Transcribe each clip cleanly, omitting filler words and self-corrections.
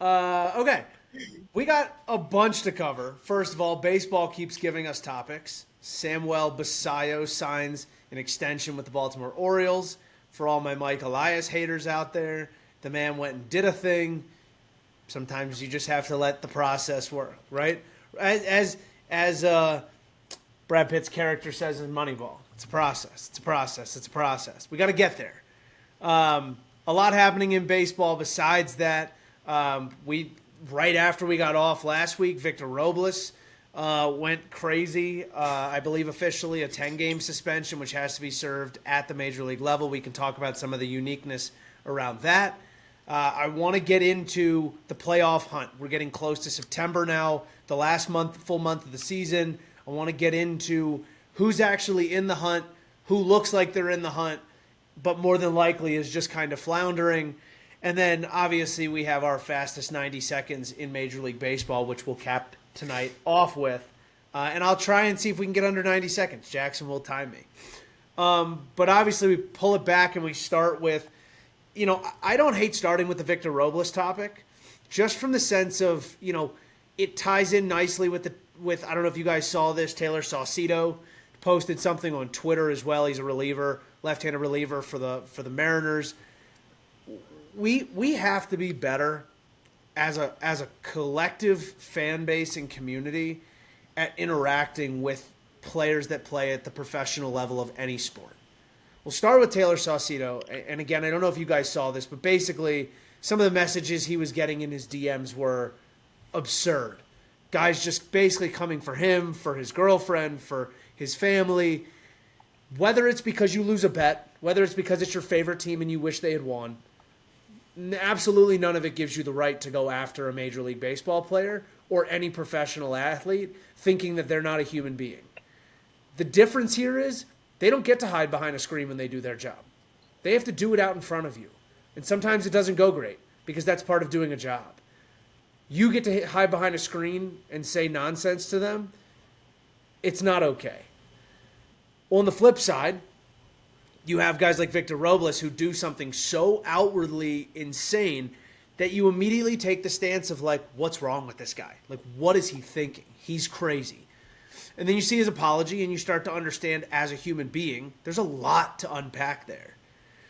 Okay. We got a bunch to cover. First of all, baseball keeps giving us topics. Samuel Basallo signs an extension with the Baltimore Orioles. For all my Mike Elias haters out there, the man went and did a thing. Sometimes you just have to let the process work, right? As Brad Pitt's character says in Moneyball, it's a process. It's a process. It's a process. We got to get there. A lot happening in baseball besides that. We right after we got off last week, Victor Robles went crazy. I believe officially a 10-game suspension, which has to be served at the major league level. We can talk about some of the uniqueness around that. I want to get into the playoff hunt. We're getting close to September now, the last full month of the season. I want to get into who's actually in the hunt, who looks like they're in the hunt, but more than likely is just kind of floundering. And then, obviously, we have our fastest 90 seconds in Major League Baseball, which we'll cap tonight off with. And I'll try and see if we can get under 90 seconds. Jackson will time me. But obviously, we pull it back and we start with, I don't hate starting with the Victor Robles topic, just from the sense of, it ties in nicely with I don't know if you guys saw this, Taylor Saucedo posted something on Twitter as well. He's a reliever, left-handed reliever for the Mariners. We have to be better as a collective fan base and community at interacting with players that play at the professional level of any sport. We'll start with Taylor Saucedo. And again, I don't know if you guys saw this, but basically some of the messages he was getting in his DMs were absurd. Guys just basically coming for him, for his girlfriend, for his family. Whether it's because you lose a bet, whether it's because it's your favorite team and you wish they had won, absolutely none of it gives you the right to go after a Major League Baseball player or any professional athlete thinking that they're not a human being. The difference here is they don't get to hide behind a screen when they do their job. They have to do it out in front of you. And sometimes it doesn't go great because that's part of doing a job. You get to hide behind a screen and say nonsense to them. It's not okay. Well, on the flip side, you have guys like Victor Robles who do something so outwardly insane that you immediately take the stance of like, what's wrong with this guy? Like, what is he thinking? He's crazy. And then you see his apology and you start to understand as a human being, there's a lot to unpack there.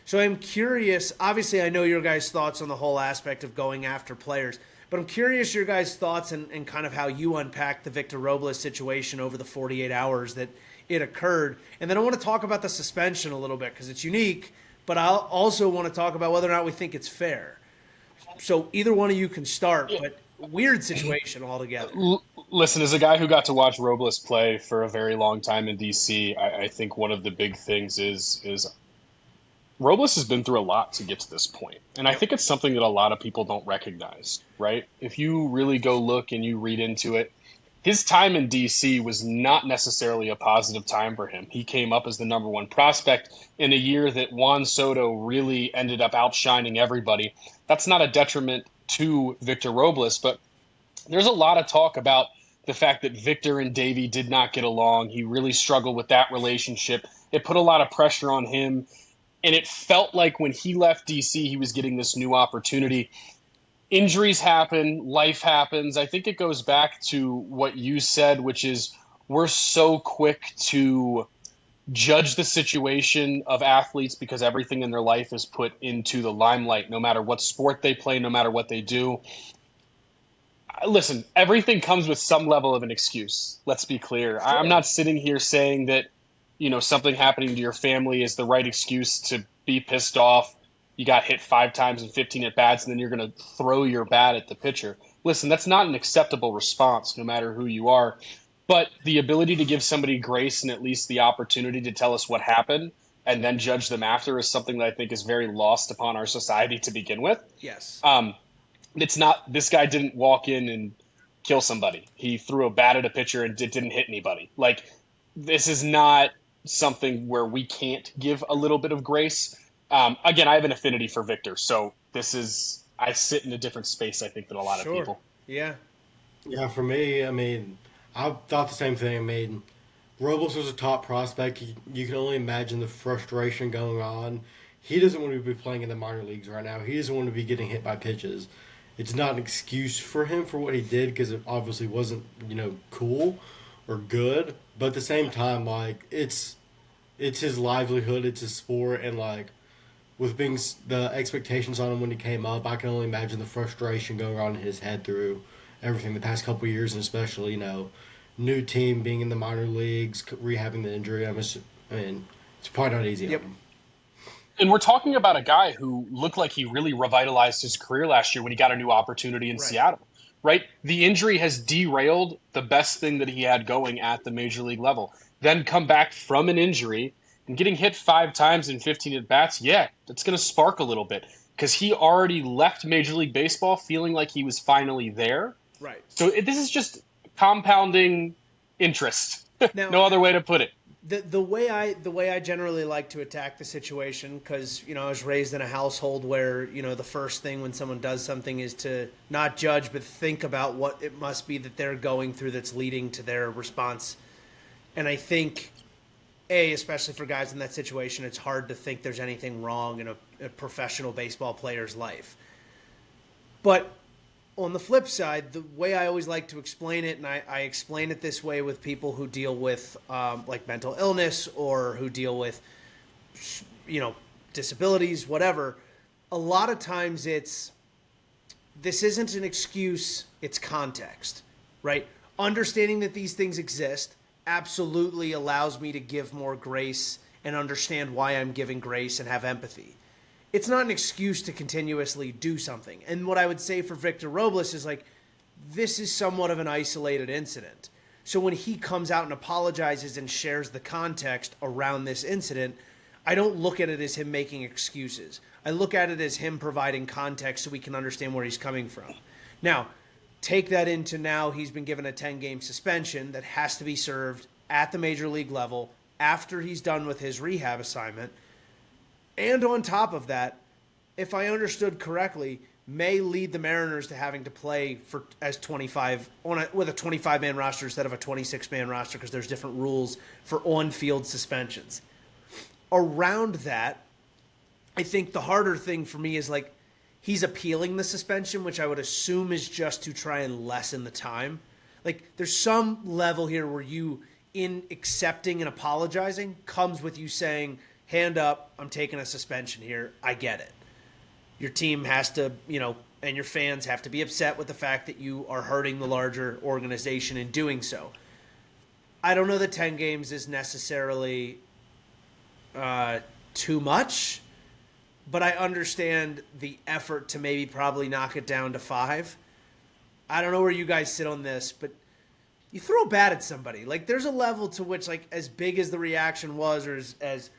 So I'm curious, obviously I know your guys' thoughts on the whole aspect of going after players, but I'm curious your guys' thoughts and kind of how you unpack the Victor Robles situation over the 48 hours that it occurred. And then I want to talk about the suspension a little bit because it's unique, but I'll also want to talk about whether or not we think it's fair. So either one of you can start, but weird situation altogether. Listen, as a guy who got to watch Robles play for a very long time in DC, I think one of the big things is Robles has been through a lot to get to this point. And I think it's something that a lot of people don't recognize, right? If you really go look and you read into it, his time in DC was not necessarily a positive time for him. He came up as the number one prospect in a year that Juan Soto really ended up outshining everybody. That's not a detriment to Victor Robles, but there's a lot of talk about the fact that Victor and Davey did not get along. He really struggled with that relationship. It put a lot of pressure on him. And it felt like when he left DC, he was getting this new opportunity. Injuries happen, life happens. I think it goes back to what you said, which is we're so quick to judge the situation of athletes because everything in their life is put into the limelight, no matter what sport they play, no matter what they do. Listen, everything comes with some level of an excuse. Let's be clear. Sure. I'm not sitting here saying that, something happening to your family is the right excuse to be pissed off. You got hit 5 times in 15 at-bats, and then you're going to throw your bat at the pitcher. Listen, that's not an acceptable response, no matter who you are. But the ability to give somebody grace and at least the opportunity to tell us what happened and then judge them after is something that I think is very lost upon our society to begin with. Yes. It's not – this guy didn't walk in and kill somebody. He threw a bat at a pitcher and it didn't hit anybody. Like, this is not – something where we can't give a little bit of grace. Again, I have an affinity for Victor, so I sit in a different space, I think, than a lot of people. Yeah. Yeah, for me, I thought the same thing. Robles was a top prospect. You can only imagine the frustration going on. He doesn't want to be playing in the minor leagues right now. He doesn't want to be getting hit by pitches. it's not an excuse for him for what he did because it obviously wasn't cool or good. But at the same time, like it's his livelihood, it's his sport, and like with being the expectations on him when he came up, I can only imagine the frustration going on in his head through everything the past couple of years, and especially new team being in the minor leagues, rehabbing the injury. I mean, it's probably not easy Yep. on him. And we're talking about a guy who looked like he really revitalized his career last year when he got a new opportunity in Right. Seattle, right? The injury has derailed the best thing that he had going at the major league level. Then come back from an injury and getting hit 5 times in 15 at bats, yeah, that's going to spark a little bit because he already left Major League Baseball feeling like he was finally there. Right. So this is just compounding interest. Now, No other way to put it. the way I generally like to attack the situation, because I was raised in a household where the first thing when someone does something is to not judge but think about what it must be that they're going through that's leading to their response. And I think, especially for guys in that situation, it's hard to think there's anything wrong in a professional baseball player's life. But on the flip side, the way I always like to explain it, and I explain it this way with people who deal with like mental illness or who deal with, disabilities, whatever, a lot of times this isn't an excuse, it's context, right? Understanding that these things exist absolutely allows me to give more grace and understand why I'm giving grace and have empathy. It's not an excuse to continuously do something. And what I would say for Victor Robles is like, this is somewhat of an isolated incident. So when he comes out and apologizes and shares the context around this incident, I don't look at it as him making excuses. I look at it as him providing context so we can understand where he's coming from. Now, take that into now he's been given a 10-game suspension that has to be served at the major league level after he's done with his rehab assignment. And on top of that, if I understood correctly, may lead the Mariners to having to play as 25 with a 25-man roster instead of a 26-man roster because there's different rules for on-field suspensions. Around that, I think the harder thing for me is like he's appealing the suspension, which I would assume is just to try and lessen the time. Like there's some level here where you, in accepting and apologizing, comes with you saying, hand up, I'm taking a suspension here. I get it. Your team has to, and your fans have to be upset with the fact that you are hurting the larger organization in doing so. I don't know that 10 games is necessarily too much, but I understand the effort to maybe probably knock it down to 5. I don't know where you guys sit on this, but you throw a bat at somebody. Like there's a level to which, like, as big as the reaction was, or as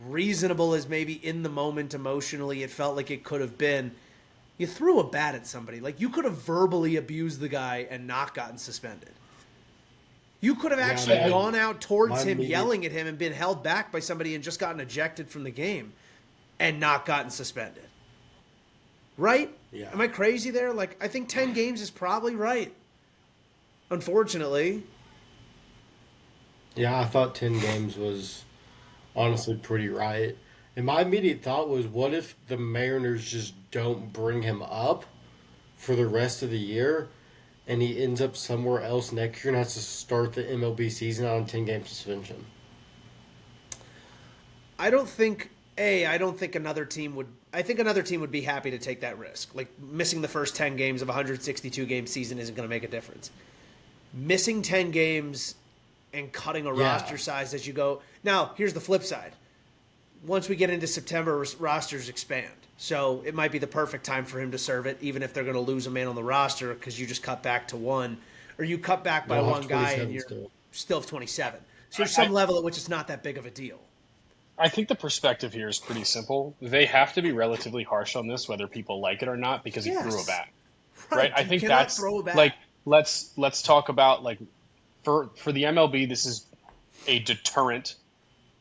reasonable as maybe in the moment emotionally it felt like it could have been, you threw a bat at somebody. Like you could have verbally abused the guy and not gotten suspended. You could have actually gone out towards him, yelling at him, and been held back by somebody and just gotten ejected from the game and not gotten suspended. Right? Yeah. Am I crazy there? Like, I think 10 games is probably right. Unfortunately. Yeah, I thought 10 games was honestly pretty right. And my immediate thought was, what if the Mariners just don't bring him up for the rest of the year and he ends up somewhere else next year and has to start the MLB season on a 10-game suspension? I don't think another team would. I think another team would be happy to take that risk. Like missing the first 10 games of a 162-game season isn't going to make a difference. Missing 10 games and cutting a roster size as you go. Now, here's the flip side. Once we get into September, rosters expand. So it might be the perfect time for him to serve it, even if they're going to lose a man on the roster because you just cut back to one. Or you cut back by one guy and you're still 27. So there's some level at which it's not that big of a deal. I think the perspective here is pretty simple. They have to be relatively harsh on this, whether people like it or not, because he threw a bat. Right? I think that's like let's talk about like for the MLB, this is a deterrent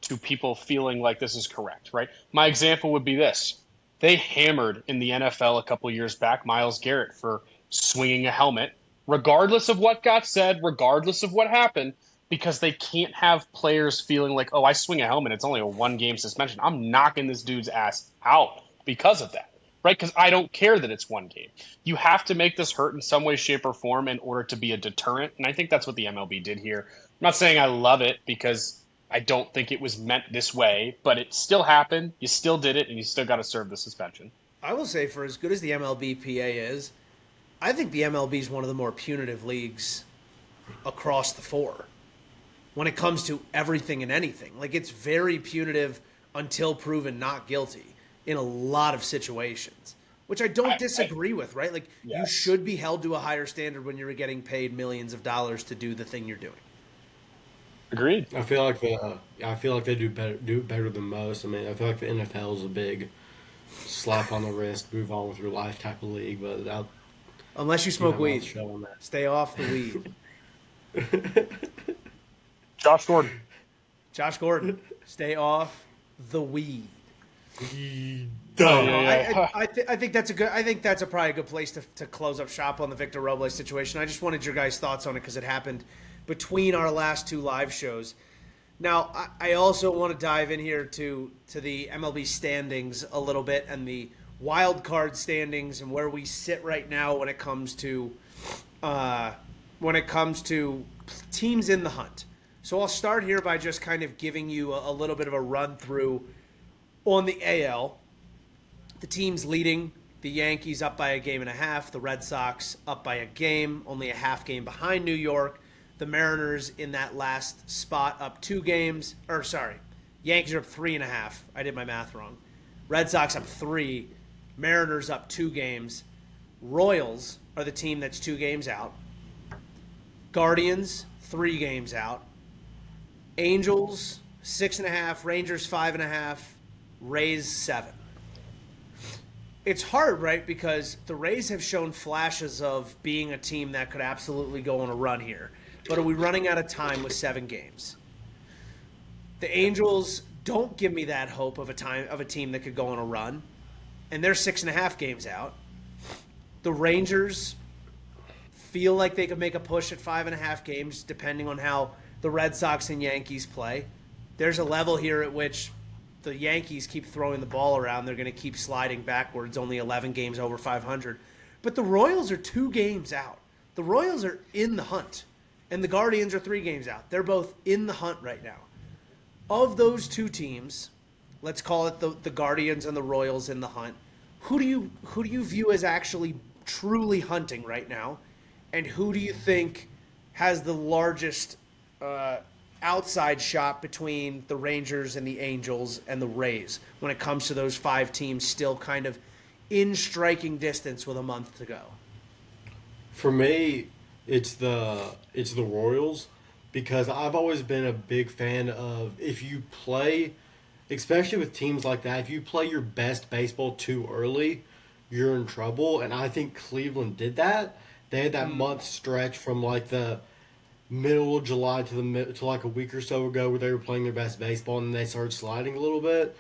to people feeling like this is correct, right? My example would be this. They hammered in the NFL a couple years back Myles Garrett for swinging a helmet, regardless of what got said, regardless of what happened, because they can't have players feeling like, oh, I swing a helmet, it's only a 1-game suspension. I'm knocking this dude's ass out because of that, right? Because I don't care that it's one game. You have to make this hurt in some way, shape, or form in order to be a deterrent. And I think that's what the MLB did here. I'm not saying I love it because I don't think it was meant this way, but it still happened. You still did it, and you still got to serve the suspension. I will say, for as good as the MLBPA is, I think the MLB is one of the more punitive leagues across the four when it comes to everything and anything. Like, it's very punitive until proven not guilty in a lot of situations, which I don't disagree with, right? Like, you Yes. should be held to a higher standard when you're getting paid millions of dollars to do the thing you're doing. Agreed. I feel like they do better than most. I mean, I feel like the NFL is a big slap on the wrist, move on with your life type of league, but I'll Unless you keep smoke my weed. mouth shut on that. Stay off the weed. Josh Gordon. Josh Gordon, stay off the weed. Yeah. I think that's a good. I think that's probably a good place to close up shop on the Victor Robles situation. I just wanted your guys' thoughts on it because it happened between our last two live shows. Now, I also want to dive in here to the MLB standings a little bit and the wild card standings and where we sit right now when it comes to teams in the hunt. So I'll start here by just kind of giving you a little bit of a run through on the AL. The teams leading: the Yankees up by a game and a half, the Red Sox up by a game, only a half game behind New York. The Mariners in that last spot up 2 games. Yankees are up 3.5. I did my math wrong. Red Sox up 3. Mariners up 2 games. Royals are the team that's 2 games out. Guardians, 3 games out. Angels, 6.5. Rangers, 5.5. Rays, 7. It's hard, right? Because the Rays have shown flashes of being a team that could absolutely go on a run here. But are we running out of time with 7 games? The Angels don't give me that hope of a team that could go on a run, and they're 6.5 games out. The Rangers feel like they could make a push at 5.5 games, depending on how the Red Sox and Yankees play. There's a level here at which the Yankees keep throwing the ball around. They're going to keep sliding backwards, only 11 games over 500. But the Royals are 2 games out. The Royals are in the hunt. And the Guardians are 3 games out. They're both in the hunt right now. Of those 2 teams, let's call it the Guardians and the Royals in the hunt, who do you view as actually truly hunting right now? And who do you think has the largest outside shot between the Rangers and the Angels and the Rays when it comes to those 5 teams still kind of in striking distance with a month to go? For me, it's the Royals, because I've always been a big fan of, if you play, especially with teams like that, if you play your best baseball too early, you're in trouble. And I think Cleveland did that. They had that month stretch from like the middle of July to like a week or so ago where they were playing their best baseball, and then they started sliding a little bit.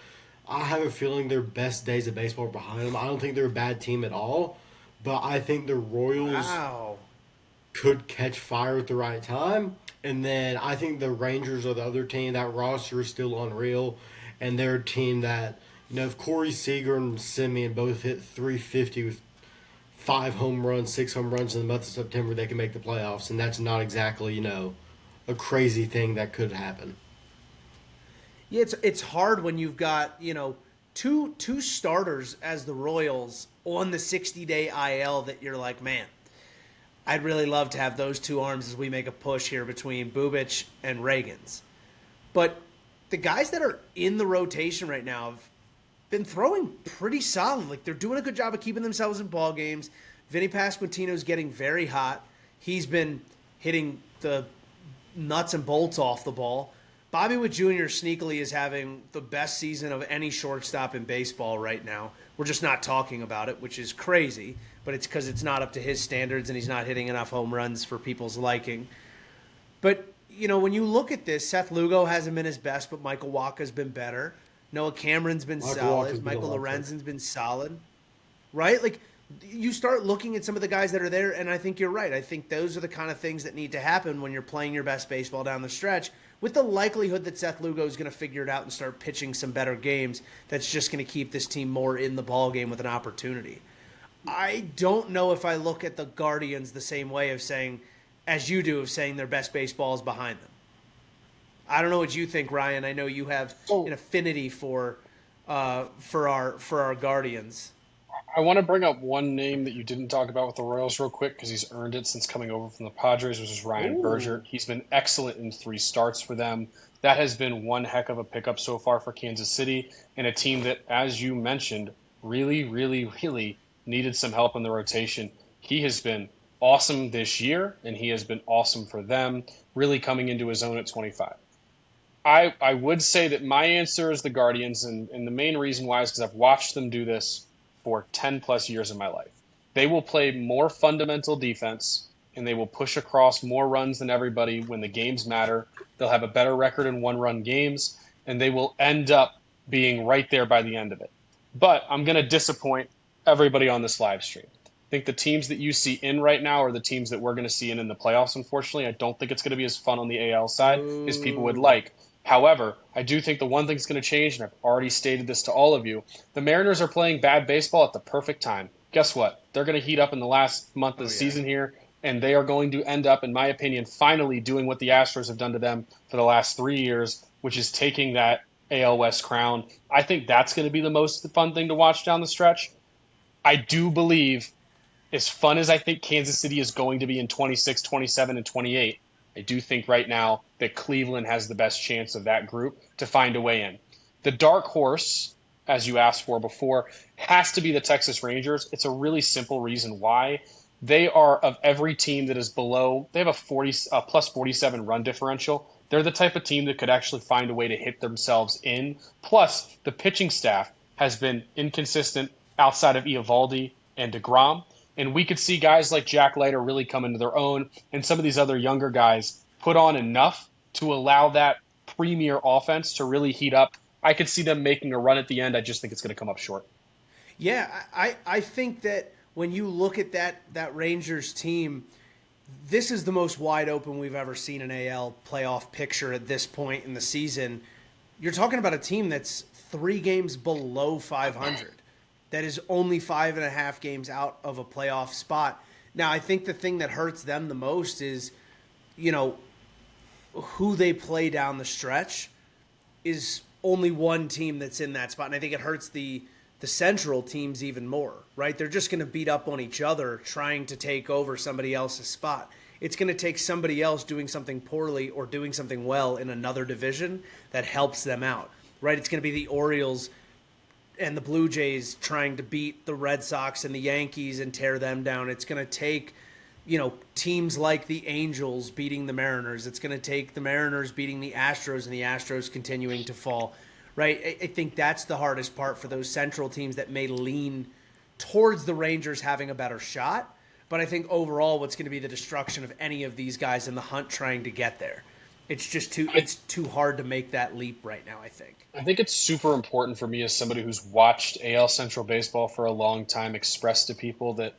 I have a feeling their best days of baseball are behind them. I don't think they're a bad team at all, but I think the Royals could catch fire at the right time. And then I think the Rangers are the other team. That roster is still unreal. And they're a team that, if Corey Seager and Simeon both hit 350 with 5 home runs, 6 home runs in the month of September, they can make the playoffs. And that's not exactly, a crazy thing that could happen. Yeah, it's hard when you've got, two starters as the Royals on the 60-day IL that you're like, man, I'd really love to have those 2 arms as we make a push here between Bubic and Reagans. But the guys that are in the rotation right now have been throwing pretty solid. Like, they're doing a good job of keeping themselves in ball games. Vinny Pasquantino's getting very hot. He's been hitting the nuts and bolts off the ball. Bobby Witt Jr. sneakily is having the best season of any shortstop in baseball right now. We're just not talking about it, which is crazy, but it's because it's not up to his standards and he's not hitting enough home runs for people's liking. But, when you look at this, Seth Lugo hasn't been his best, but Michael Wacha's been better. Noah Cameron's been solid. Michael Lorenzen's been solid. Right? Like, you start looking at some of the guys that are there, and I think you're right. I think those are the kind of things that need to happen when you're playing your best baseball down the stretch, with the likelihood that Seth Lugo is going to figure it out and start pitching some better games, that's just going to keep this team more in the ball game with an opportunity. I don't know if I look at the Guardians the same way of saying, as you do, of saying their best baseball is behind them. I don't know what you think, Ryan. I know you have an affinity for our Guardians. I want to bring up one name that you didn't talk about with the Royals real quick because he's earned it since coming over from the Padres, which is Ryan Berger. He's been excellent in 3 starts for them. That has been one heck of a pickup so far for Kansas City, and a team that, as you mentioned, really, really, really needed some help in the rotation. He has been awesome this year, and he has been awesome for them, really coming into his own at 25. I would say that my answer is the Guardians, and the main reason why is because I've watched them do this for 10 plus years of my life. They will play more fundamental defense, and they will push across more runs than everybody when the games matter. They'll have a better record in one-run games, and they will end up being right there by the end of it. But I'm going to disappoint everybody on this live stream. I think the teams that you see in right now are the teams that we're going to see in the playoffs, unfortunately. I don't think it's going to be as fun on the AL side as people would like. However, I do think the one thing that's going to change, and I've already stated this to all of you, the Mariners are playing bad baseball at the perfect time. Guess what? They're going to heat up in the last month of the season here, and they are going to end up, in my opinion, finally doing what the Astros have done to them for the last 3 years, which is taking that AL West crown. I think that's going to be the most fun thing to watch down the stretch. I do believe, as fun as I think Kansas City is going to be in 26, 27, and 28, I do think right now that Cleveland has the best chance of that group to find a way in. The dark horse, as you asked for before, has to be the Texas Rangers. It's a really simple reason why. They are, of every team that is below, they have a plus 47 run differential. They're the type of team that could actually find a way to hit themselves in. Plus, the pitching staff has been inconsistent outside of Eovaldi and DeGrom. And we could see guys like Jack Leiter really come into their own, and some of these other younger guys put on enough to allow that premier offense to really heat up. I could see them making a run at the end. I just think it's going to come up short. Yeah, I think that when you look at that Rangers team, this is the most wide open we've ever seen an AL playoff picture at this point in the season. You're talking about a team that's 3 games below 500. That is only 5.5 games out of a playoff spot. Now, I think the thing that hurts them the most is, who they play down the stretch is only one team that's in that spot. And I think it hurts the Central teams even more, right? They're just going to beat up on each other trying to take over somebody else's spot. It's going to take somebody else doing something poorly or doing something well in another division that helps them out, right? It's going to be the Orioles and the Blue Jays trying to beat the Red Sox and the Yankees and tear them down. It's going to take, teams like the Angels beating the Mariners. It's going to take the Mariners beating the Astros and the Astros continuing to fall, right? I think that's the hardest part for those Central teams that may lean towards the Rangers having a better shot. But I think overall what's going to be the destruction of any of these guys in the hunt trying to get there. It's just too hard to make that leap right now, I think. I think it's super important for me as somebody who's watched AL Central baseball for a long time express to people that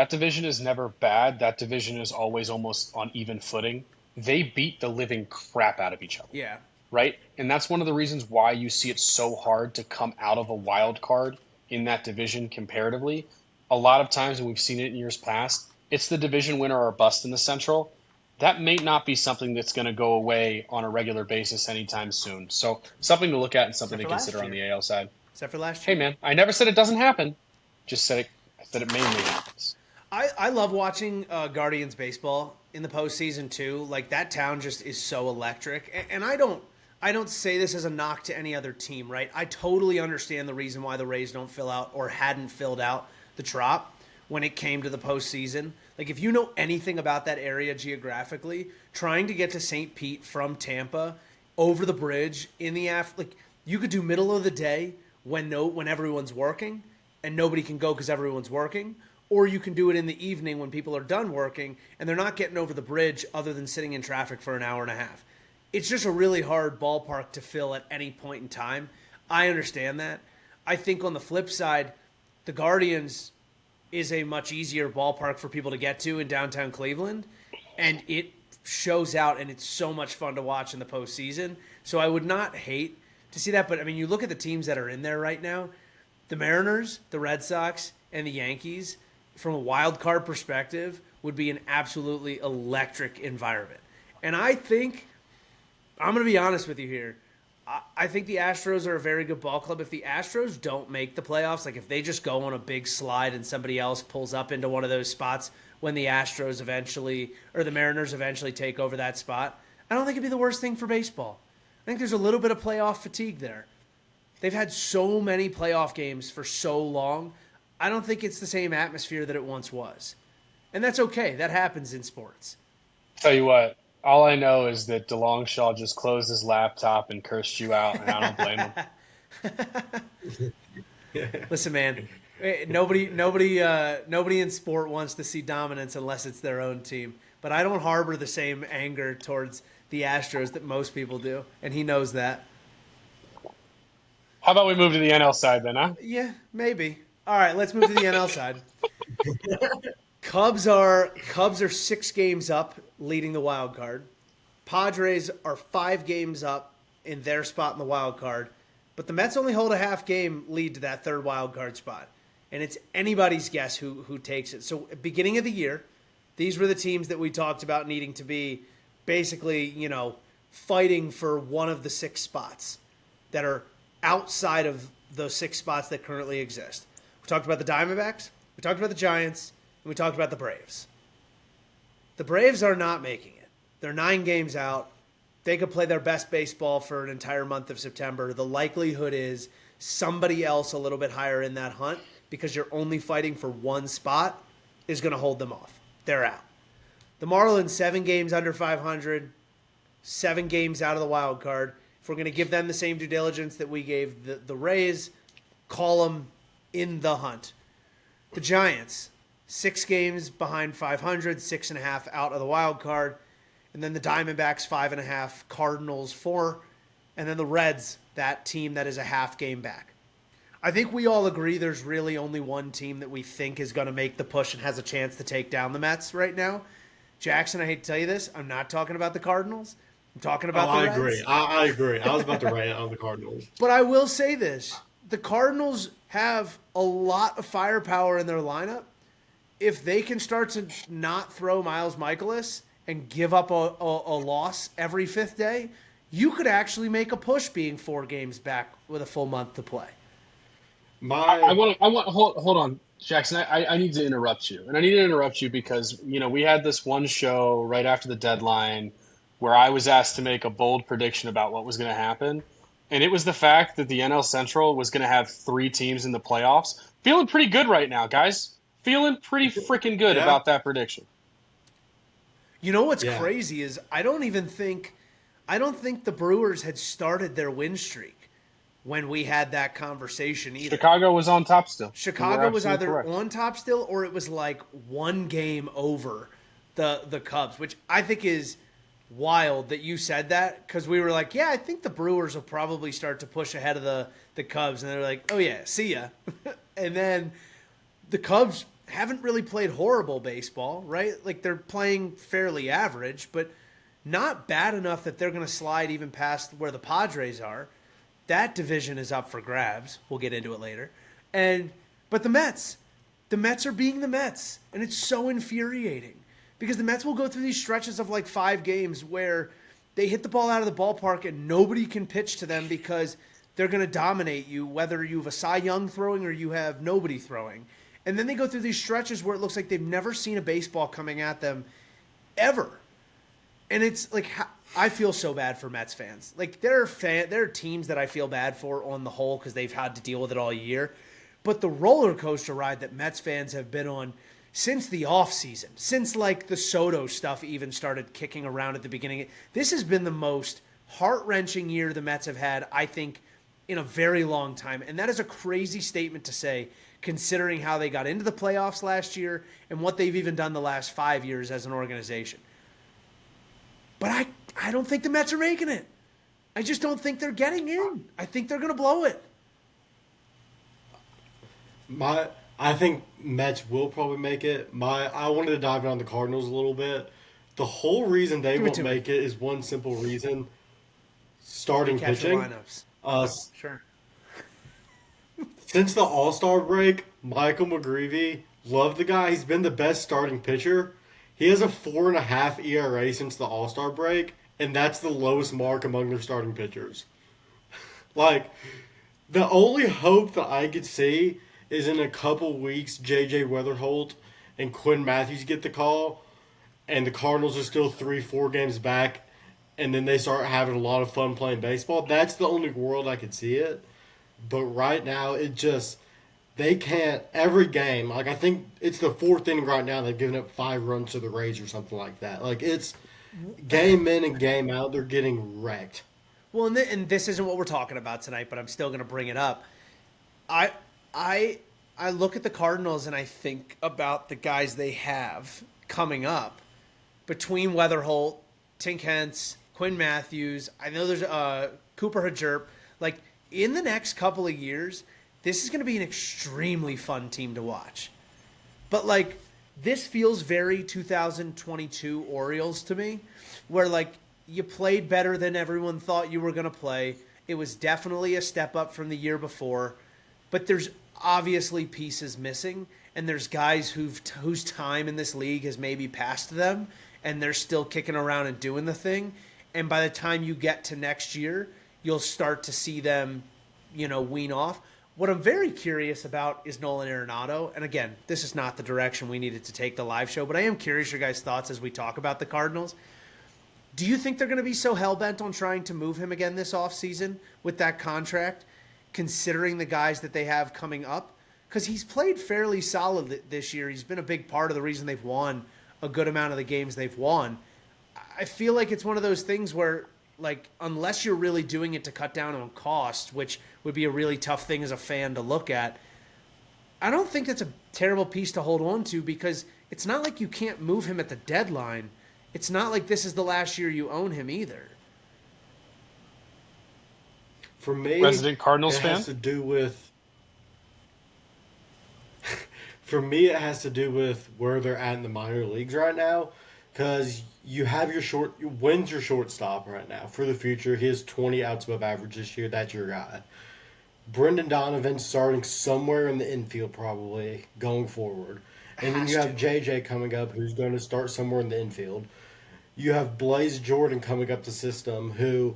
division is never bad. That division is always almost on even footing. They beat the living crap out of each other. Yeah. Right? And that's one of the reasons why you see it so hard to come out of a wild card in that division comparatively. A lot of times, and we've seen it in years past, it's the division winner or bust in the Central. That may not be something that's going to go away on a regular basis anytime soon. So something to look at and something to consider on the AL side. Except for last year. Hey, man, I never said it doesn't happen. Just said it mainly happens. I love watching Guardians baseball in the postseason too. Like, that town just is so electric. And I don't say this as a knock to any other team, right? I totally understand the reason why the Rays don't fill out or hadn't filled out the Trop when it came to the postseason. Like, if you know anything about that area geographically, trying to get to St. Pete from Tampa over the bridge in the you could do middle of the day when everyone's working and nobody can go because everyone's working, or you can do it in the evening when people are done working and they're not getting over the bridge other than sitting in traffic for an hour and a half. It's just a really hard ballpark to fill at any point in time. I understand that. I think on the flip side, the Guardians is a much easier ballpark for people to get to in downtown Cleveland, and it shows out, and it's so much fun to watch in the postseason. So I would not hate to see that. But, I mean, you look at the teams that are in there right now, the Mariners, the Red Sox, and the Yankees, from a wild card perspective, would be an absolutely electric environment. And I think, I'm going to be honest with you here, I think the Astros are a very good ball club. If the Astros don't make the playoffs, like if they just go on a big slide and somebody else pulls up into one of those spots when the Astros eventually, or the Mariners eventually take over that spot, I don't think it'd be the worst thing for baseball. I think there's a little bit of playoff fatigue there. They've had so many playoff games for so long. I don't think it's the same atmosphere that it once was. And that's okay. That happens in sports. Tell you what, all I know is that DeLongchamp just closed his laptop and cursed you out, and I don't blame him. Listen, man, nobody in sport wants to see dominance unless it's their own team. But I don't harbor the same anger towards the Astros that most people do, and he knows that. How about we move to the NL side then, huh? Yeah, maybe. All right, let's move to the NL side. Cubs are 6 games up, leading the wild card. Padres are 5 games up in their spot in the wild card, but the Mets only hold a half game lead to that third wild card spot, and it's anybody's guess who takes it. So, at the beginning of the year, these were the teams that we talked about needing to be basically, fighting for one of the 6 spots that are outside of those 6 spots that currently exist. We talked about the Diamondbacks, we talked about the Giants, and we talked about the Braves. The Braves are not making it. They're 9 games out. They could play their best baseball for an entire month of September. The likelihood is somebody else a little bit higher in that hunt, because you're only fighting for one spot, is going to hold them off. They're out. The Marlins, 7 games under 500, 7 games out of the wild card. If we're going to give them the same due diligence that we gave the Rays, call them in the hunt. The Giants, 6 games behind 500, 6.5 out of the wild card. And then the Diamondbacks, 5.5, Cardinals, 4. And then the Reds, that team that is a half game back. I think we all agree there's really only one team that we think is going to make the push and has a chance to take down the Mets right now. Jackson, I hate to tell you this, I'm not talking about the Cardinals. I'm talking about the Reds. I agree. I was about to rant on the Cardinals. But I will say this. The Cardinals have a lot of firepower in their lineup. If they can start to not throw Miles Mikolas and give up a loss every 5th day, you could actually make a push being 4 games back with a full month to play. Hold on, Jackson. I need to interrupt you. And I need to interrupt you because, we had this one show right after the deadline where I was asked to make a bold prediction about what was going to happen. And it was the fact that the NL Central was going to have 3 teams in the playoffs. Feeling pretty good right now, guys. Feeling pretty freaking good about that prediction. You know what's crazy is I don't think the Brewers had started their win streak when we had that conversation either. Chicago was on top still. Chicago was either on top still, or it was like 1 game over the Cubs, which I think is wild that you said that, because we were like, yeah, I think the Brewers will probably start to push ahead of the Cubs, and they're like, oh yeah, see ya. And then the Cubs haven't really played horrible baseball, right? Like, they're playing fairly average, but not bad enough that they're going to slide even past where the Padres are. That division is up for grabs. We'll get into it later. But the Mets are being the Mets, and it's so infuriating because the Mets will go through these stretches of like 5 games where they hit the ball out of the ballpark and nobody can pitch to them because they're going to dominate you, whether you have a Cy Young throwing or you have nobody throwing. And then they go through these stretches where it looks like they've never seen a baseball coming at them ever. And it's like, I feel so bad for Mets fans. Like, there are teams that I feel bad for on the whole because they've had to deal with it all year. But the roller coaster ride that Mets fans have been on since the offseason, since like the Soto stuff even started kicking around at the beginning, this has been the most heart-wrenching year the Mets have had, I think, in a very long time. And that is a crazy statement to say, considering how they got into the playoffs last year and what they've even done the last 5 years as an organization. But I don't think the Mets are making it. I just don't think they're getting in. I think they're going to blow it. I think Mets will probably make it. I wanted to dive on the Cardinals a little bit. The whole reason they Give it won't to me. make it is one simple reason: They starting catch the pitching. lineups. Uh, Sure. since the All Star break, Michael McGreevy, love the guy. He's been the best starting pitcher. He has a 4.5 ERA since the All Star break, and that's the lowest mark among their starting pitchers. Like, the only hope that I could see is in a couple weeks, JJ Weatherholt and Quinn Matthews get the call, and the Cardinals are still 3, 4 games back, and then they start having a lot of fun playing baseball. That's the only world I could see it. But right now, it just they can't every game. Like I think it's the fourth inning right now. They've given up 5 runs to the Rays or something like that. Like it's game in and game out. They're getting wrecked. Well, and this isn't what we're talking about tonight, but I'm still going to bring it up. I I I look at the Cardinals and I think about the guys they have coming up between Weatherholt, Tink Hence, Quinn Matthews. I know there's Cooper Hajurp. Like in the next couple of years, this is going to be an extremely fun team to watch. But like this feels very 2022 Orioles to me, where like you played better than everyone thought you were going to play. It was definitely a step up from the year before, but there's obviously pieces missing, and there's guys whose time in this league has maybe passed them, and they're still kicking around and doing the thing. And by the time you get to next year, you'll start to see them, wean off. What I'm very curious about is Nolan Arenado. And again, this is not the direction we needed to take the live show, but I am curious your guys' thoughts as we talk about the Cardinals. Do you think they're going to be so hell-bent on trying to move him again this offseason with that contract, considering the guys that they have coming up? Because he's played fairly solid this year. He's been a big part of the reason they've won a good amount of the games they've won. I feel like it's one of those things where, like, unless you're really doing it to cut down on cost, which would be a really tough thing as a fan to look at, I don't think that's a terrible piece to hold on to, because it's not like you can't move him at the deadline. It's not like this is the last year you own him either. For me, Resident Cardinals it fan? has to do with. For me, it has to do with where they're at in the minor leagues right now, because you have Wynn's your shortstop right now for the future. He has 20 outs above average this year. That's your guy. Brendan Donovan's starting somewhere in the infield probably going forward. And then you have JJ coming up, who's going to start somewhere in the infield. You have Blaze Jordan coming up the system, who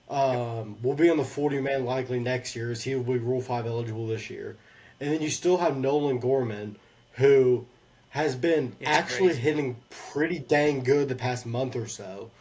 will be on the 40-man likely next year, as he will be Rule 5 eligible this year. And then you still have Nolan Gorman, who has been actually hitting pretty dang good the past month or so.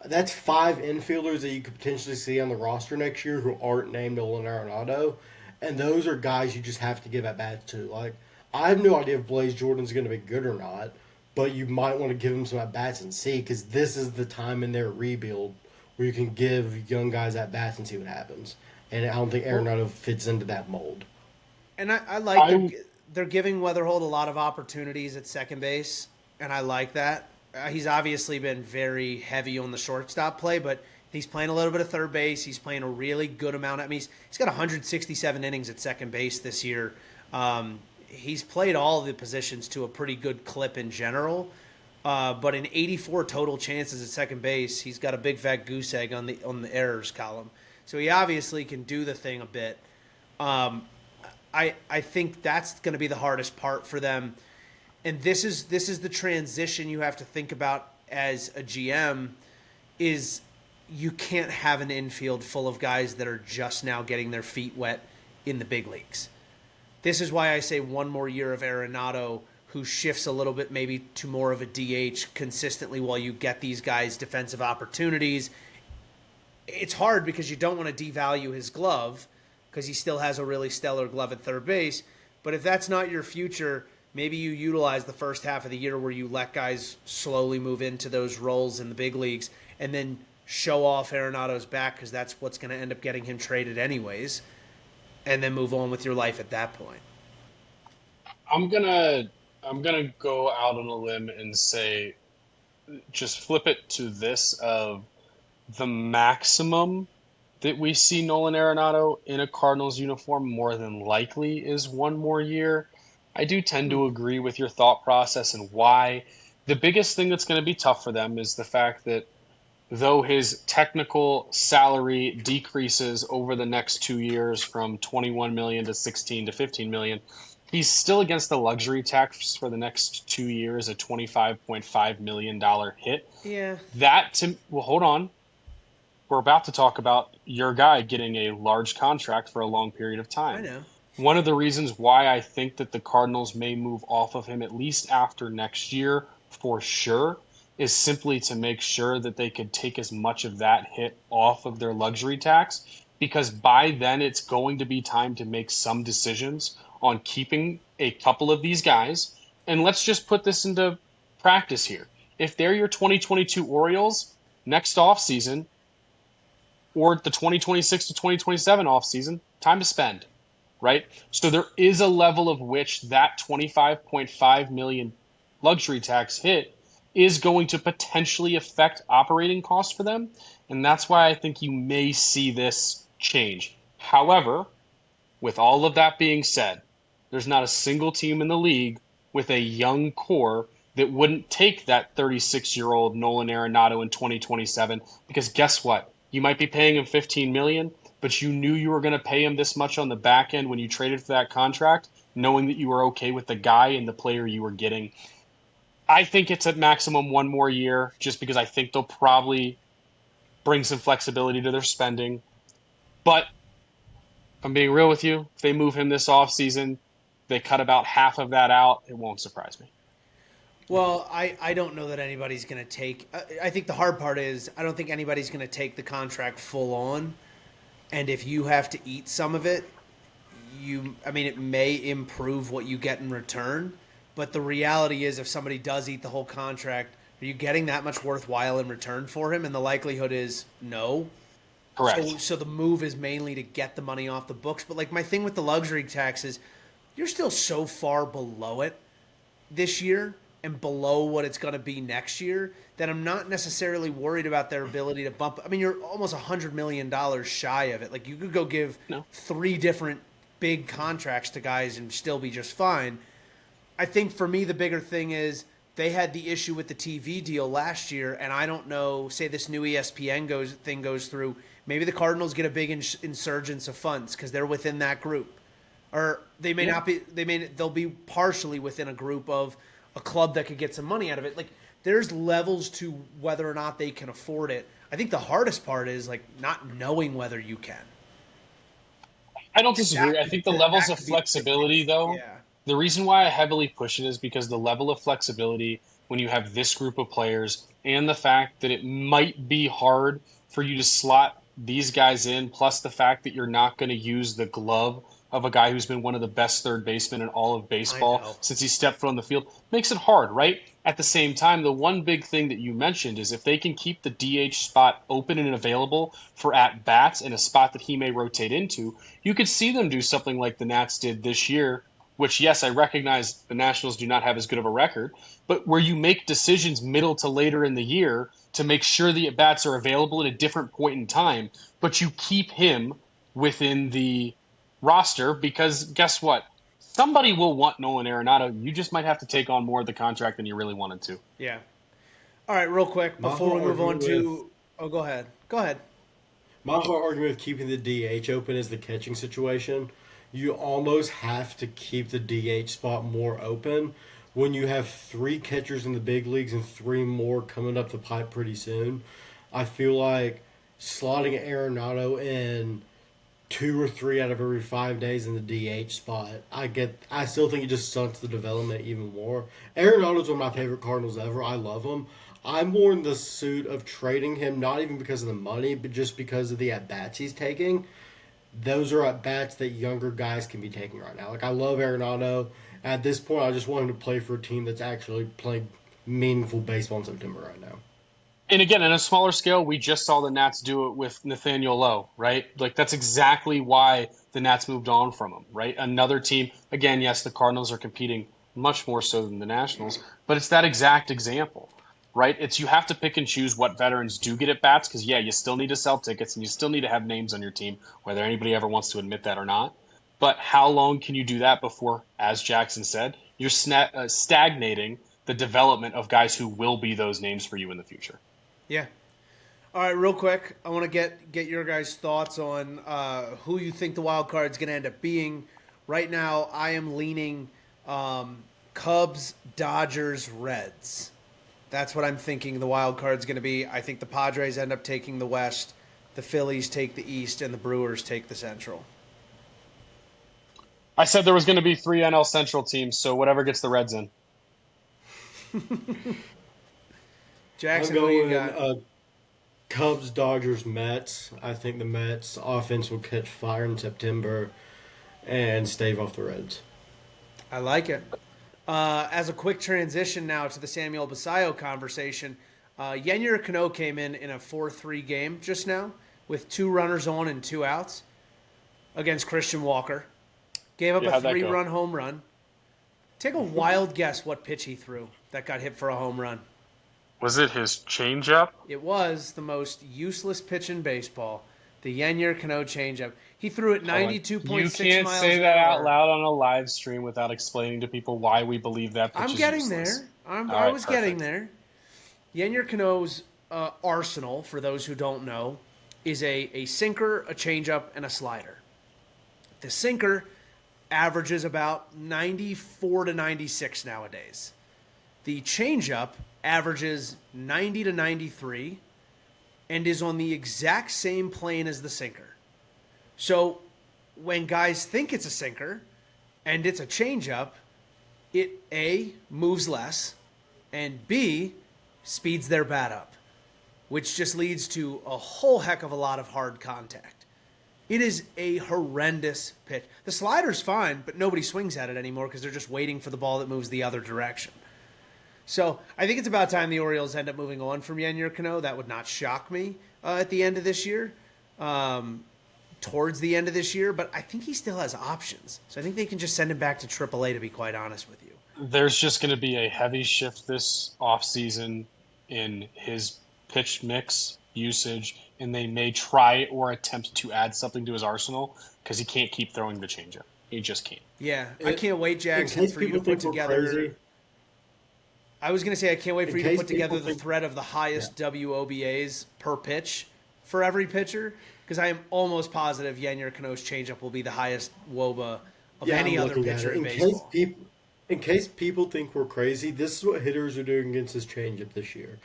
That's 5 infielders that you could potentially see on the roster next year who aren't named Nolan Arenado. And those are guys you just have to give at bats to. Like, I have no idea if Blaze Jordan's going to be good or not, but you might want to give him some at bats and see, because this is the time in their rebuild where you can give young guys at bats and see what happens. And I don't think Arenado fits into that mold. And I like they're giving Weatherholt a lot of opportunities at second base, and I like that. He's obviously been very heavy on the shortstop play, but he's playing a little bit of third base. He's playing a really good amount. I mean, he's got 167 innings at second base this year. He's played all of the positions to a pretty good clip in general. But in 84 total chances at second base, he's got a big fat goose egg on the errors column. So he obviously can do the thing a bit. I think that's going to be the hardest part for them. And this is the transition you have to think about as a GM, is you can't have an infield full of guys that are just now getting their feet wet in the big leagues. This is why I say one more year of Arenado, who shifts a little bit maybe to more of a DH consistently while you get these guys defensive opportunities. It's hard because you don't want to devalue his glove, because he still has a really stellar glove at third base. But if that's not your future, maybe you utilize the first half of the year where you let guys slowly move into those roles in the big leagues, and then show off Arenado's back, because that's what's going to end up getting him traded anyways, and then move on with your life at that point. I'm gonna go out on a limb and say, just flip it to this of the maximum that we see Nolan Arenado in a Cardinals uniform more than likely is one more year. I do tend to agree with your thought process and why. The biggest thing that's going to be tough for them is the fact that though his technical salary decreases over the next 2 years from 21 million to 16 to 15 million, he's still against the luxury tax for the next 2 years, a $25.5 million hit. Yeah, Well, hold on. We're about to talk about your guy getting a large contract for a long period of I time. know. One of the reasons why I think that the Cardinals may move off of him at least after next year for sure is simply to make sure that they could take as much of that hit off of their luxury tax, because by then it's going to be time to make some decisions on keeping a couple of these guys. And let's just put this into practice here. If they're your 2022 Orioles next offseason, or the 2026 to 2027 offseason, time to spend, right? So there is a level of which that 25.5 million luxury tax hit is going to potentially affect operating costs for them, and that's why I think you may see this change. However, with all of that being said, there's not a single team in the league with a young core that wouldn't take that 36-year-old Nolan Arenado in 2027, because guess what? You might be paying him 15 million, but you knew you were going to pay him this much on the back end when you traded for that contract, knowing that you were okay with the guy and the player you were getting. I think it's at maximum one more year, just because I think they'll probably bring some flexibility to their spending. But if I'm being real with you, if they move him this offseason, they cut about half of that out, it won't surprise me. Well, I don't know that anybody's going to take. I think the hard part is I don't think anybody's going to take the contract full on. And if you have to eat some of it, I mean, it may improve what you get in return. But the reality is, if somebody does eat the whole contract, are you getting that much worthwhile in return for him? And the likelihood is no. Correct. So the move is mainly to get the money off the books. But like my thing with the luxury tax is, you're still so far below it this year and below what it's going to be next year that I'm not necessarily worried about their ability to bump. I mean, you're almost $100 million shy of it. Like you could go give No. 3 different big contracts to guys and still be just fine. I think for me the bigger thing is they had the issue with the TV deal last year, and I don't know. Say this new ESPN thing goes through, maybe the Cardinals get a big insurgence of funds because they're within that group, or they may not be. They'll be partially within a group of a club that could get some money out of it. Like there's levels to whether or not they can afford it. I think the hardest part is like not knowing whether you can. I don't disagree. I think the levels of flexibility, though, Yeah. the reason why I heavily push it is because the level of flexibility when you have this group of players and the fact that it might be hard for you to slot these guys in, plus the fact that you're not going to use the glove of a guy who's been one of the best third basemen in all of I baseball know. since he stepped foot on the field, makes it hard, right? At the same time, the one big thing that you mentioned is if they can keep the DH spot open and available for at-bats in a spot that he may rotate into, you could see them do something like the Nats did this year, which, yes, I recognize the Nationals do not have as good of a record, but where you make decisions middle to later in the year to make sure the at-bats are available at a different point in time, but you keep him within the roster because guess what? Somebody will want Nolan Arenado. You just might have to take on more of the contract than you really wanted to. Yeah. All right, real quick My before whole we move on argument to. Oh, go ahead. Go ahead. My whole argument with keeping the DH open is the catching situation. You almost have to keep the DH spot more open when you have 3 catchers in the big leagues and 3 more coming up the pipe pretty soon. I feel like slotting Arenado in 2 or 3 out of every 5 days in the DH spot, I still think it just stunts the development even more. Arenado's one of my favorite Cardinals ever. I love him. I'm more in the suit of trading him, not even because of the money, but just because of the at bats he's taking. Those are at bats that younger guys can be taking right now. Like I love Arenado. At this point, I just want him to play for a team that's actually playing meaningful baseball in September right now. And again, on a smaller scale, we just saw the Nats do it with Nathaniel Lowe, right? Like that's exactly why the Nats moved on from him, right? Another team, again, yes, the Cardinals are competing much more so than the Nationals, but it's that exact example, right? It's you have to pick and choose what veterans do get at bats because, yeah, you still need to sell tickets and you still need to have names on your team, whether anybody ever wants to admit that or not. But how long can you do that before, as Jackson said, you're stagnating the development of guys who will be those names for you in the future. Yeah. All right, real quick, I want to get your guys' thoughts on who you think the wild card is going to end up being. Right now, I am leaning Cubs, Dodgers, Reds. That's what I'm thinking the wild card is going to be. I think the Padres end up taking the West, the Phillies take the East, and the Brewers take the Central. I said there was going to be 3 NL Central teams, so whatever gets the Reds in. Jackson, I'm who you going got? Cubs, Dodgers, Mets. I think the Mets offense will catch fire in September and stave off the Reds. I like it. As a quick transition now to the Samuel Basayo conversation, Yennier Cano came in a 4-3 game just now with 2 runners on and 2 outs against Christian Walker. Gave up Yeah, a how'd that go? 3-run home run. Take a wild guess what pitch he threw that got hit for a home run. Was it his changeup? It was the most useless pitch in baseball, the Yennier Cano changeup. He threw it 92.6 miles You can't say an that hour. out loud on a live stream without explaining to people why we believe that pitch I'm is getting useless. there. All I right, was getting perfect. there. Yennier Cano's arsenal, for those who don't know, is a sinker, a changeup, and a slider. The sinker averages about 94 to 96 nowadays. The changeup averages 90 to 93 and is on the exact same plane as the sinker. So when guys think it's a sinker and it's a changeup, it A, moves less, and B, speeds their bat up, which just leads to a whole heck of a lot of hard contact. It is a horrendous pitch. The slider's fine, but nobody swings at it anymore because they're just waiting for the ball that moves the other direction. So I think it's about time the Orioles end up moving on from Yennier Cano. That would not shock me at the end of this year, towards the end of this year. But I think he still has options. So I think they can just send him back to AAA, to be quite honest with you. There's just going to be a heavy shift this offseason in his pitch mix usage, and they may try or attempt to add something to his arsenal because he can't keep throwing the changeup. He just can't. Yeah, I can't wait, In Jackson, case for you to people put think we're together. crazy, I was going to say, I can't wait for In you to case put together people the think- thread of the highest WOBAs per pitch for every pitcher, because I am almost positive Yennier Cano's changeup will be the highest WOBA of any I'm other looking at pitcher it. in baseball. In case people think we're crazy, this is what hitters are doing against his changeup this year.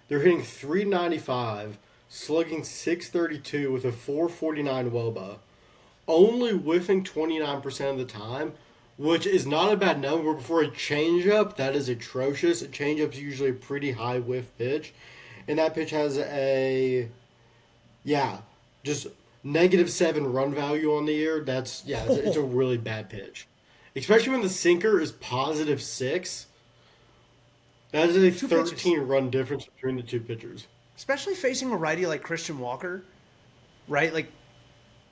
They're hitting 395, slugging 632 with a 449 WOBA, only whiffing 29% of the time, which is not a bad number. But for a changeup, that is atrocious. A changeup's usually a pretty high whiff pitch, and that pitch has just -7 run value on the year. It's a really bad pitch. Especially when the sinker is +6. That is a 13-run difference between the two pitchers. Especially facing a righty like Christian Walker, right? Like,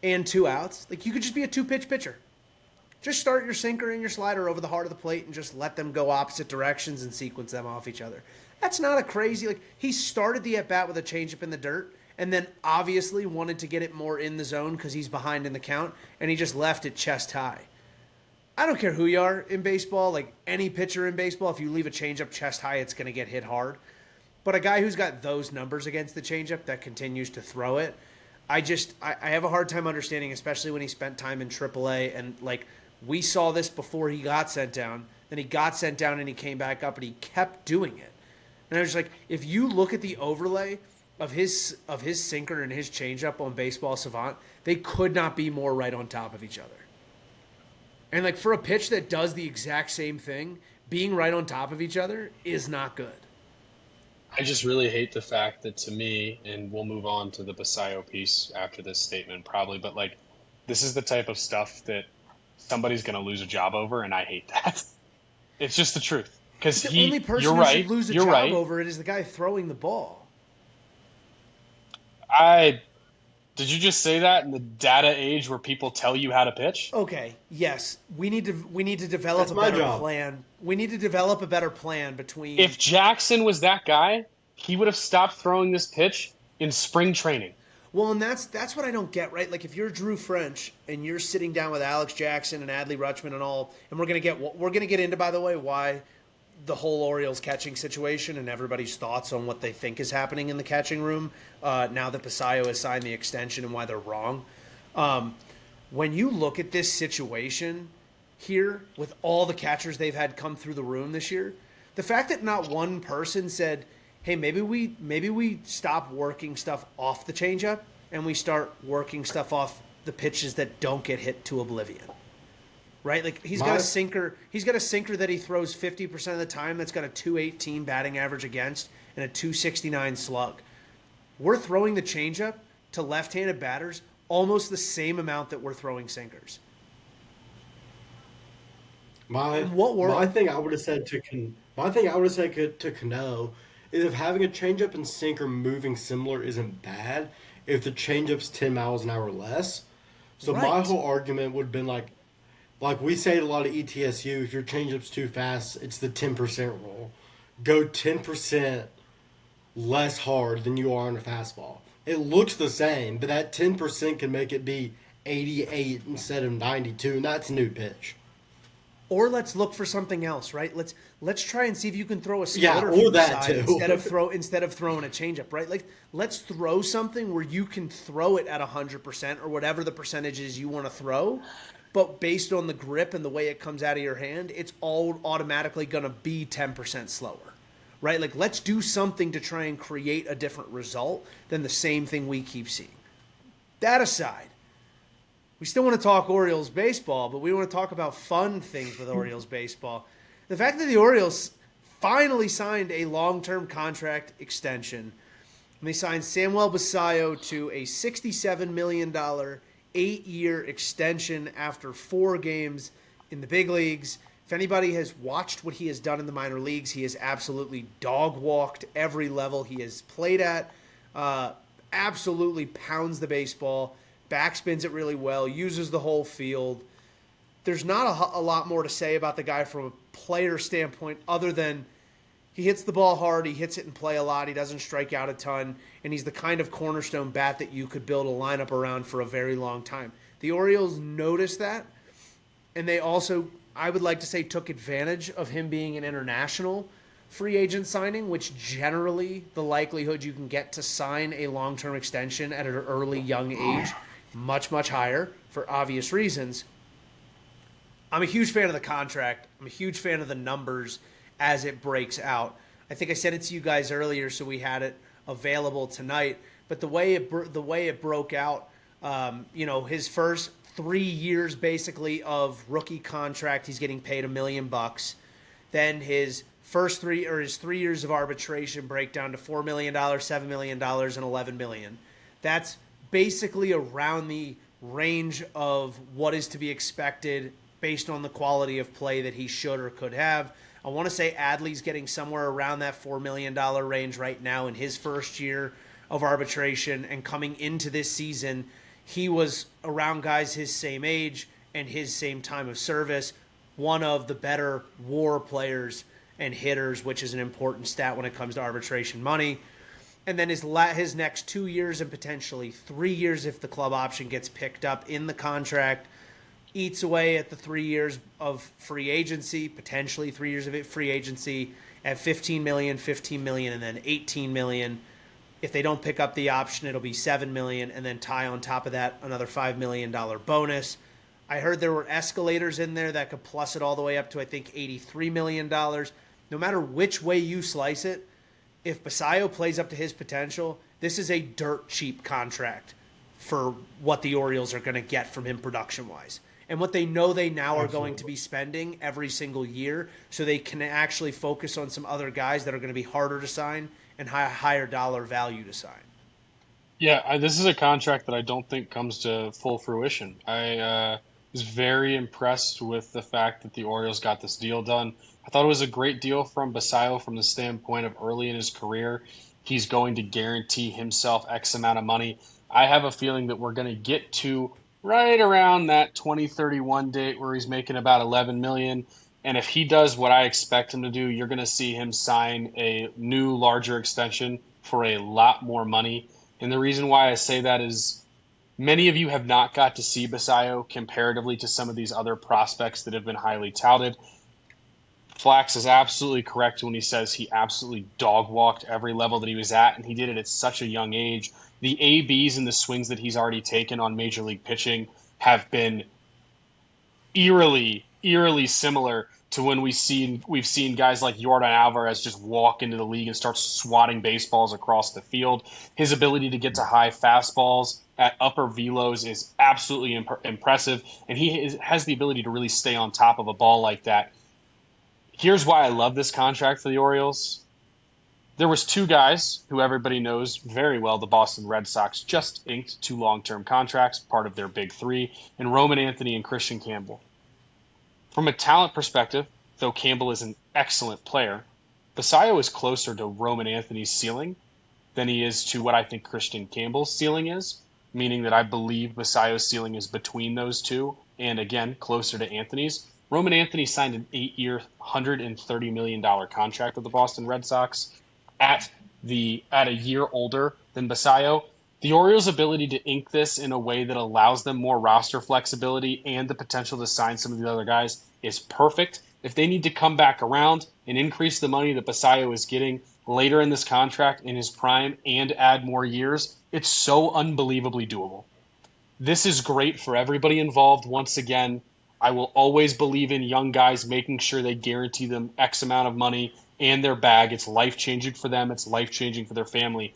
and 2 outs. Like, you could just be a 2-pitch pitcher. Just start your sinker and your slider over the heart of the plate and just let them go opposite directions and sequence them off each other. That's not a crazy, like, he started the at-bat with a changeup in the dirt and then obviously wanted to get it more in the zone because he's behind in the count, and he just left it chest high. I don't care who you are in baseball, like any pitcher in baseball, if you leave a changeup chest high, it's going to get hit hard. But a guy who's got those numbers against the changeup that continues to throw it, I have a hard time understanding, especially when he spent time in AAA. And, like, we saw this before he got sent down. Then he got sent down and he came back up and he kept doing it. And I was like, if you look at the overlay of his sinker and his changeup on Baseball Savant, they could not be more right on top of each other. And, like, for a pitch that does the exact same thing, being right on top of each other is not good. I just really hate the fact that, to me, and we'll move on to the Basayo piece after this statement probably, but, like, this is the type of stuff that somebody's going to lose a job over, and I hate that. It's just the truth. Because The only person you're who right, should lose a you're job right. over it is the guy throwing the ball. Did you just say that in the data age where people tell you how to pitch? Okay, yes, we need to develop That's a my better job. plan. We need to develop a better plan between. If Jackson was that guy, he would have stopped throwing this pitch in spring training. Well, and that's what I don't get, right? Like, if you're Drew French and you're sitting down with Alex Jackson and Adley Rutschman and all, and we're gonna get into, by the way, why the whole Orioles catching situation and everybody's thoughts on what they think is happening in the catching room now that Basayo has signed the extension and why they're wrong. When you look at this situation here with all the catchers they've had come through the room this year, the fact that not one person said, hey, maybe we stop working stuff off the changeup and we start working stuff off the pitches that don't get hit to oblivion. Right? Like he's got a sinker that he throws 50% of the time that's got a 218 batting average against and a 269 slug. We're throwing the changeup to left-handed batters almost the same amount that we're throwing sinkers. My thing I would have said to Cano is if having a changeup and sinker moving similar isn't bad if the changeup's 10 miles an hour less. So my whole argument would have been like we say at a lot of ETSU, if your changeup's too fast, it's the 10% rule. Go 10% less hard than you are on a fastball. It looks the same, but that 10% can make it be 88 instead of 92, and that's a new pitch. Or let's look for something else, right? Let's try and see if you can throw a splitter or from the that side too. instead of throwing a changeup, right? Like let's throw something where you can throw it at 100% or whatever the percentage is you want to throw, but based on the grip and the way it comes out of your hand, it's all automatically going to be 10% slower, right? Like let's do something to try and create a different result than the same thing we keep seeing. That aside, we still want to talk Orioles baseball, but we want to talk about fun things with Orioles baseball. The fact that the Orioles finally signed a long-term contract extension, and they signed Samuel Basayo to a $67 million 8-year extension after 4 games in the big leagues. If anybody has watched what he has done in the minor leagues, he has absolutely dog-walked every level he has played at, absolutely pounds the baseball, backspins it really well, uses the whole field. There's not a lot more to say about the guy from a player standpoint other than he hits the ball hard, he hits it in play a lot, he doesn't strike out a ton, and he's the kind of cornerstone bat that you could build a lineup around for a very long time. The Orioles noticed that, and they also, I would like to say, took advantage of him being an international free agent signing, which generally the likelihood you can get to sign a long-term extension at an early, young age much, much higher for obvious reasons. I'm a huge fan of the contract. I'm a huge fan of the numbers as it breaks out. I think I sent it to you guys earlier, so we had it available tonight. But the way it broke out, his first 3 years basically of rookie contract, he's getting paid $1 million. Then his 3 years of arbitration break down to $4 million, $7 million, and $11 million. That's basically around the range of what is to be expected based on the quality of play that he should or could have. I want to say Adley's getting somewhere around that $4 million range right now in his first year of arbitration, and coming into this season, he was around guys his same age and his same time of service, one of the better WAR players and hitters, which is an important stat when it comes to arbitration money. And then his next 2 years and potentially 3 years if the club option gets picked up in the contract, eats away at the 3 years of free agency, potentially 3 years of free agency at $15 million, and then $18 million. If they don't pick up the option, it'll be $7 million, and then tie on top of that another $5 million bonus. I heard there were escalators in there that could plus it all the way up to, I think, $83 million. No matter which way you slice it, if Basayo plays up to his potential, this is a dirt cheap contract for what the Orioles are going to get from him production-wise. And what they know they now are going to be spending every single year, so they can actually focus on some other guys that are going to be harder to sign and higher dollar value to sign. Yeah, this is a contract that I don't think comes to full fruition. I was very impressed with the fact that the Orioles got this deal done. I thought it was a great deal from Basayo from the standpoint of early in his career. He's going to guarantee himself X amount of money. I have a feeling that we're going to get to right around that 2031 date where he's making about $11 million. And if he does what I expect him to do, you're going to see him sign a new, larger extension for a lot more money. And the reason why I say that is many of you have not got to see Basayo comparatively to some of these other prospects that have been highly touted. Flax is absolutely correct when he says he absolutely dog walked every level that he was at, and he did it at such a young age. The ABs and the swings that he's already taken on major league pitching have been eerily similar to when we've seen guys like Jordan Alvarez just walk into the league and start swatting baseballs across the field. His ability to get to high fastballs at upper velos is absolutely impressive, and has the ability to really stay on top of a ball like that. Here's why I love this contract for the Orioles. There was two guys who everybody knows very well. The Boston Red Sox just inked two long-term contracts, part of their big three, and Roman Anthony and Christian Campbell. From a talent perspective, though Campbell is an excellent player, Basayo is closer to Roman Anthony's ceiling than he is to what I think Christian Campbell's ceiling is, meaning that I believe Basayo's ceiling is between those two, and again, closer to Anthony's. Roman Anthony signed an 8-year, $130 million contract with the Boston Red Sox at a year older than Basayo. The Orioles' ability to ink this in a way that allows them more roster flexibility and the potential to sign some of the other guys is perfect. If they need to come back around and increase the money that Basayo is getting later in this contract in his prime and add more years, it's so unbelievably doable. This is great for everybody involved. Once again, I will always believe in young guys making sure they guarantee them X amount of money and their bag. It's life-changing for them. It's life-changing for their family.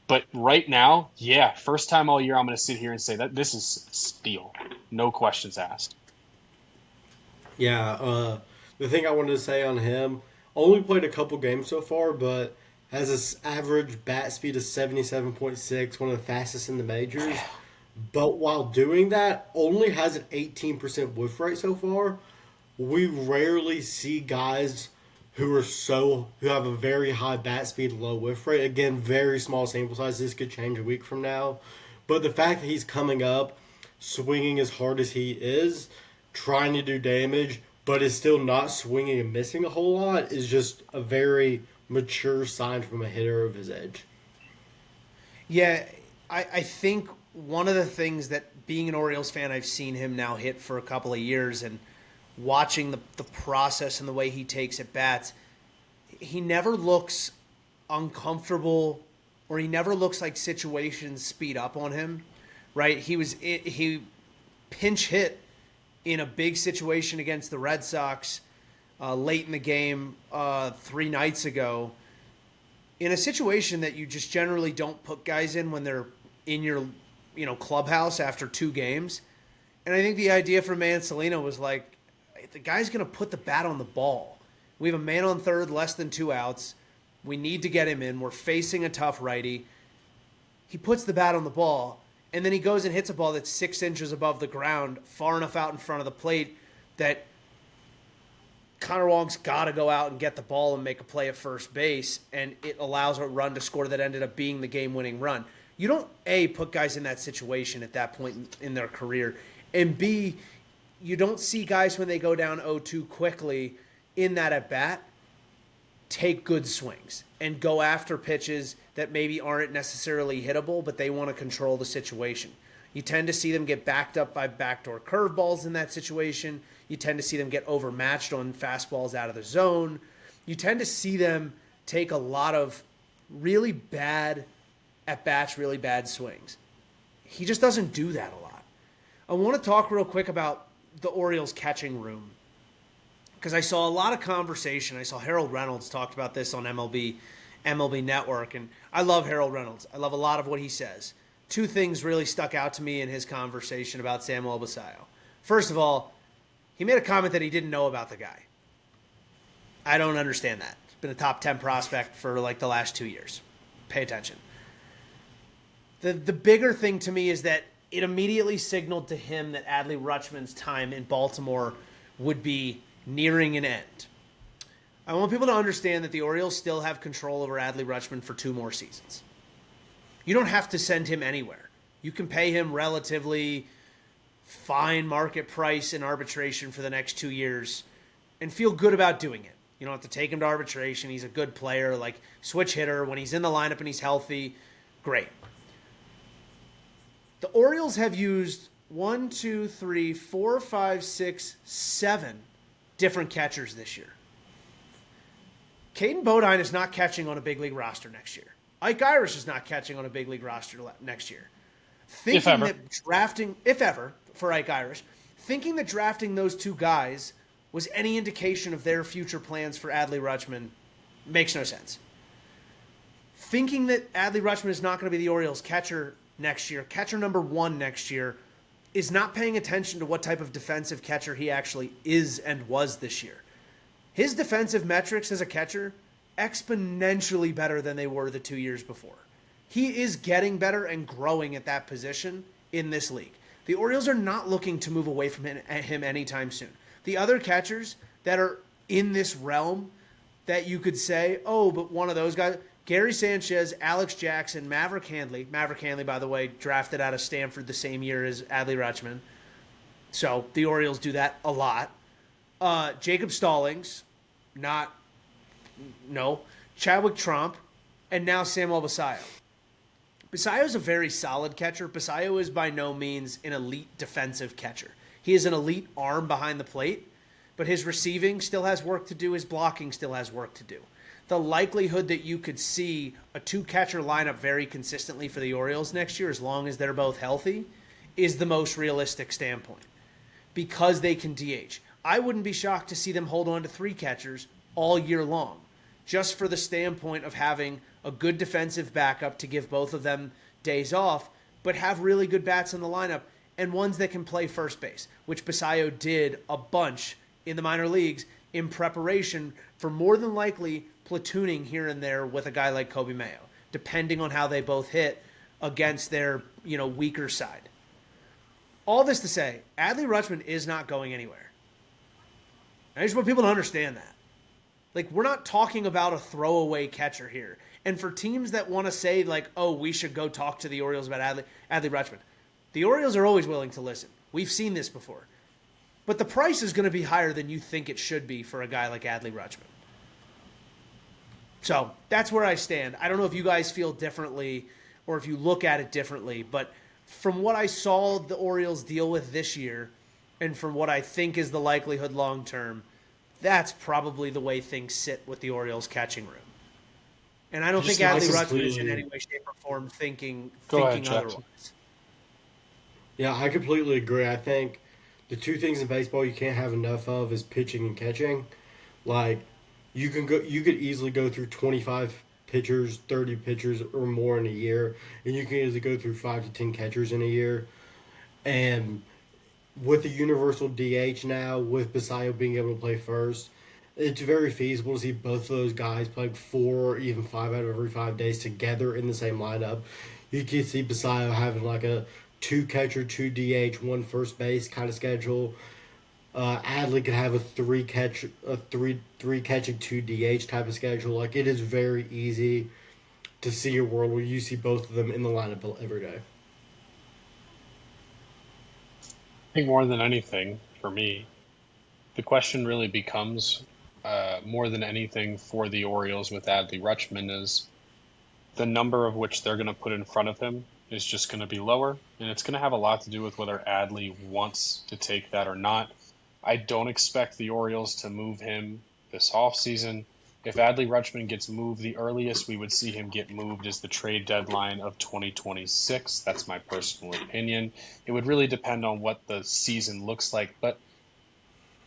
But right now, yeah, first time all year I'm going to sit here and say that this is steal. No questions asked. Yeah, the thing I wanted to say on him, only played a couple games so far, but has this average bat speed of 77.6, one of the fastest in the majors. But while doing that, only has an 18% whiff rate so far. We rarely see guys who have a very high bat speed, low whiff rate. Again, very small sample size. This could change a week from now. But the fact that he's coming up, swinging as hard as he is, trying to do damage, but is still not swinging and missing a whole lot is just a very mature sign from a hitter of his age. Yeah, I think one of the things that being an Orioles fan, I've seen him now hit for a couple of years and watching the process and the way he takes at bats, he never looks uncomfortable or he never looks like situations speed up on him, right? He pinch hit in a big situation against the Red Sox late in the game 3 nights ago in a situation that you just generally don't put guys in when they're in your clubhouse after 2 games. And I think the idea for Mancelino was like, the guy's going to put the bat on the ball. We have a man on third, less than 2 outs. We need to get him in. We're facing a tough righty. He puts the bat on the ball, and then he goes and hits a ball that's 6 inches above the ground, far enough out in front of the plate that Connor Wong's got to go out and get the ball and make a play at first base, and it allows a run to score that ended up being the game-winning run. You don't, A, put guys in that situation at that point in their career, and B, you don't see guys when they go down 0-2 quickly in that at-bat take good swings and go after pitches that maybe aren't necessarily hittable, but they want to control the situation. You tend to see them get backed up by backdoor curveballs in that situation. You tend to see them get overmatched on fastballs out of the zone. You tend to see them take a lot of really bad at-bats, really bad swings. He just doesn't do that a lot. I want to talk real quick about the Orioles catching room because I saw a lot of conversation. I saw Harold Reynolds talked about this on MLB Network, and I love Harold Reynolds. I love a lot of what he says. 2 things really stuck out to me in his conversation about Samuel Basayo. First of all, he made a comment that he didn't know about the guy. I don't understand that. He's been a top 10 prospect for like the last 2 years. Pay attention. The bigger thing to me is that it immediately signaled to him that Adley Rutschman's time in Baltimore would be nearing an end. I want people to understand that the Orioles still have control over Adley Rutschman for 2 more seasons. You don't have to send him anywhere. You can pay him relatively fine market price in arbitration for the next 2 years and feel good about doing it. You don't have to take him to arbitration. He's a good player, like switch hitter. When he's in the lineup and he's healthy, great. The Orioles have used 1, 2, 3, 4, 5, 6, 7 different catchers this year. Caden Bodine is not catching on a big league roster next year. Ike Irish is not catching on a big league roster next year. Thinking that drafting, if ever, for Ike Irish, thinking that drafting those two guys was any indication of their future plans for Adley Rutschman makes no sense. Thinking that Adley Rutschman is not going to be the Orioles catcher next year, catcher number 1 next year, is not paying attention to what type of defensive catcher he actually is and was this year. His defensive metrics as a catcher, exponentially better than they were the 2 years before. He is getting better and growing at that position in this league. The Orioles are not looking to move away from him anytime soon. The other catchers that are in this realm that you could say, oh, but one of those guys, Gary Sanchez, Alex Jackson, Maverick Handley, by the way, drafted out of Stanford the same year as Adley Rutschman. So the Orioles do that a lot. Jacob Stallings, Chadwick Trump, and now Samuel Basayo. Basayo is a very solid catcher. Basayo is by no means an elite defensive catcher. He is an elite arm behind the plate, but his receiving still has work to do. His blocking still has work to do. The likelihood that you could see a 2-catcher lineup very consistently for the Orioles next year, as long as they're both healthy, is the most realistic standpoint because they can DH. I wouldn't be shocked to see them hold on to 3 catchers all year long, just for the standpoint of having a good defensive backup to give both of them days off, but have really good bats in the lineup and ones that can play first base, which Basayo did a bunch in the minor leagues in preparation for more than likely platooning here and there with a guy like Kobe Mayo, depending on how they both hit against their, weaker side. All this to say, Adley Rutschman is not going anywhere. I just want people to understand that. Like, we're not talking about a throwaway catcher here. And for teams that want to say, like, oh, we should go talk to the Orioles about Adley Rutschman, the Orioles are always willing to listen. We've seen this before. But the price is going to be higher than you think it should be for a guy like Adley Rutschman. So that's where I stand. I don't know if you guys feel differently or if you look at it differently, but from what I saw the Orioles deal with this year and from what I think is the likelihood long term, that's probably the way things sit with the Orioles catching room. And I don't think Adley Rutschman is in any way, shape, or form thinking otherwise. Yeah, I completely agree. I think the 2 things in baseball you can't have enough of is pitching and catching. Like, you could easily go through 25 pitchers, 30 pitchers or more in a year, and you can easily go through 5 to 10 catchers in a year. And with the universal DH now, with Basayo being able to play first, it's very feasible to see both of those guys playing 4 or even 5 out of every 5 days together in the same lineup. You can see Basayo having like a 2-catcher, 2 DH, 1 first base kind of schedule. Adley could have a 3-catching, 2 DH type of schedule. Like, it is very easy to see a world where you see both of them in the lineup every day. I think more than anything, for me, the question really becomes, more than anything for the Orioles with Adley Rutschman, is the number of which they're going to put in front of him is just going to be lower, and it's going to have a lot to do with whether Adley wants to take that or not. I don't expect the Orioles to move him this offseason. If Adley Rutschman gets moved, the earliest we would see him get moved is the trade deadline of 2026. That's my personal opinion. It would really depend on what the season looks like, but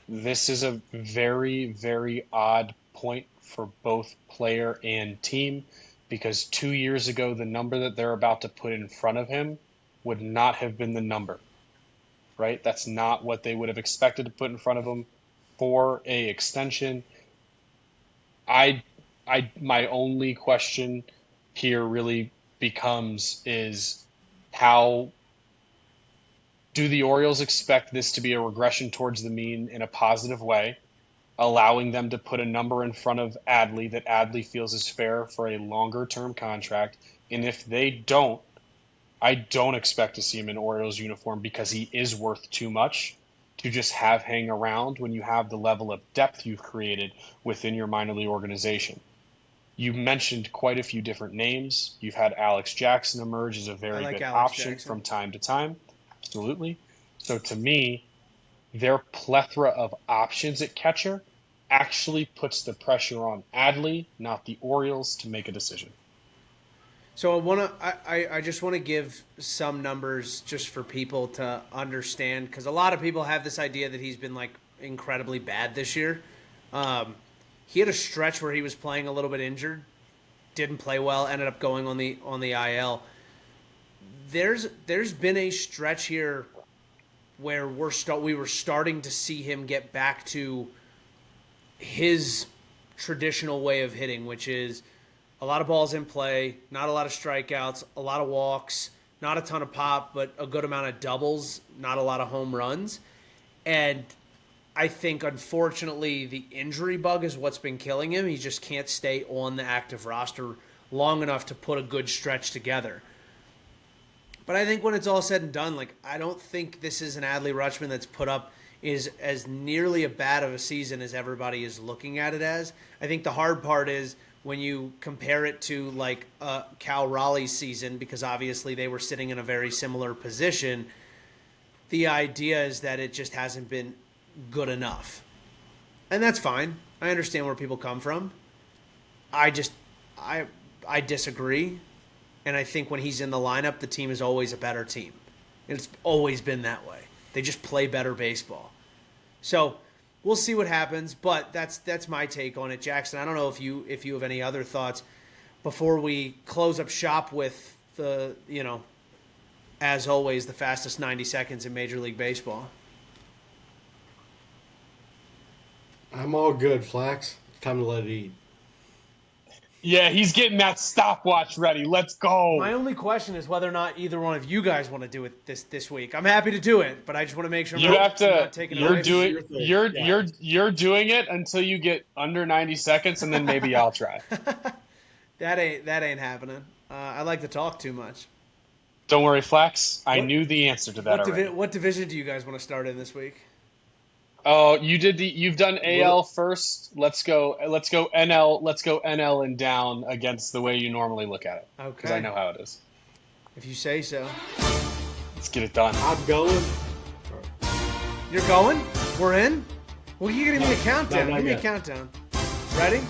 this is a very, very odd point for both player and team, because 2 years ago, the number that they're about to put in front of him would not have been the number, right? That's not what they would have expected to put in front of him for a extension. My only question here really becomes is, how do the Orioles expect this to be a regression towards the mean in a positive way, allowing them to put a number in front of Adley that Adley feels is fair for a longer term contract? And if they don't, I don't expect to see him in Orioles uniform, because he is worth too much to just have hang around when you have the level of depth you've created within your minor league organization. You mentioned quite a few different names. You've had Alex Jackson emerge as a very good option from time to time. Absolutely. So to me, their plethora of options at catcher actually puts the pressure on Adley, not the Orioles, to make a decision. So I just want to give some numbers just for people to understand, because a lot of people have this idea that he's been like incredibly bad this year. He had a stretch where he was playing a little bit injured, didn't play well, ended up going on the IL. There's been a stretch here where we were starting to see him get back to his traditional way of hitting, which is a lot of balls in play, not a lot of strikeouts, a lot of walks, not a ton of pop, but a good amount of doubles, not a lot of home runs. And I think, unfortunately, the injury bug is what's been killing him. He just can't stay on the active roster long enough to put a good stretch together. But I think when it's all said and done, like, I don't think this is an Adley Rutschman that's put up is as nearly a bad of a season as everybody is looking at it as. I think the hard part is when you compare it to like Cal Raleigh's season, because obviously they were sitting in a very similar position, the idea is that it just hasn't been good enough. And that's fine. I understand where people come from. I disagree. And I think when he's in the lineup, the team is always a better team. And it's always been that way. They just play better baseball. So we'll see what happens, but that's my take on it. Jackson, I don't know if you have any other thoughts before we close up shop with the, as always, the fastest 90 seconds in Major League Baseball. I'm all good, Flax. Time to let it eat. Yeah, he's getting that stopwatch ready. Let's go. My only question is whether or not either one of you guys want to do it this week. I'm happy to do it, but I just want to make sure you have to. not taking it away. You're doing it until you get under 90 seconds, and then maybe I'll try. That ain't happening. I like to talk too much. Don't worry, Flax. I knew the answer to that already. What division do you guys want to start in this week? Oh, you've done AL first. Let's go NL. Let's go NL and down against the way you normally look at it. Okay. Because I know how it is. If you say so. Let's get it done. I'm going. You're going? We're in? Well, you give me a countdown. Give me a countdown. Ready?